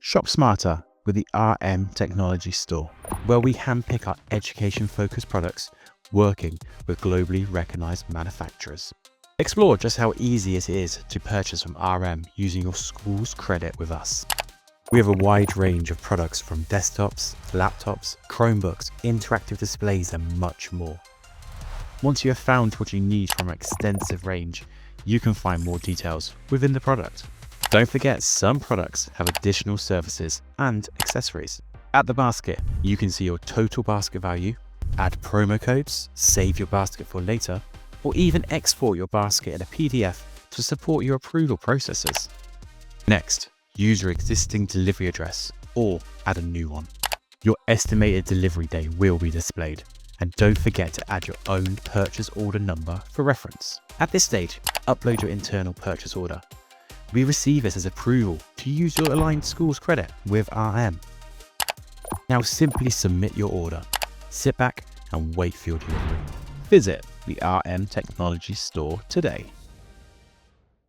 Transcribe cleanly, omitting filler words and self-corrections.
Shop smarter with the RM Technology Store, where we handpick our education-focused products working with globally recognized manufacturers. Explore just how easy it is to purchase from RM using your school's credit with us. We have a wide range of products from desktops, laptops, Chromebooks, interactive displays, and much more. Once you have found what you need from our extensive range, you can find more details within the product. Don't forget, some products have additional services and accessories. At the basket, you can see your total basket value, add promo codes, save your basket for later, or even export your basket in a PDF to support your approval processes. Next, use your existing delivery address or add a new one. Your estimated delivery day will be displayed, and don't forget to add your own purchase order number for reference. At this stage, upload your internal purchase order. We receive this as approval to use your aligned school's credit with RM. Now simply submit your order. Sit back and wait for your delivery. Visit the RM Technology Store today.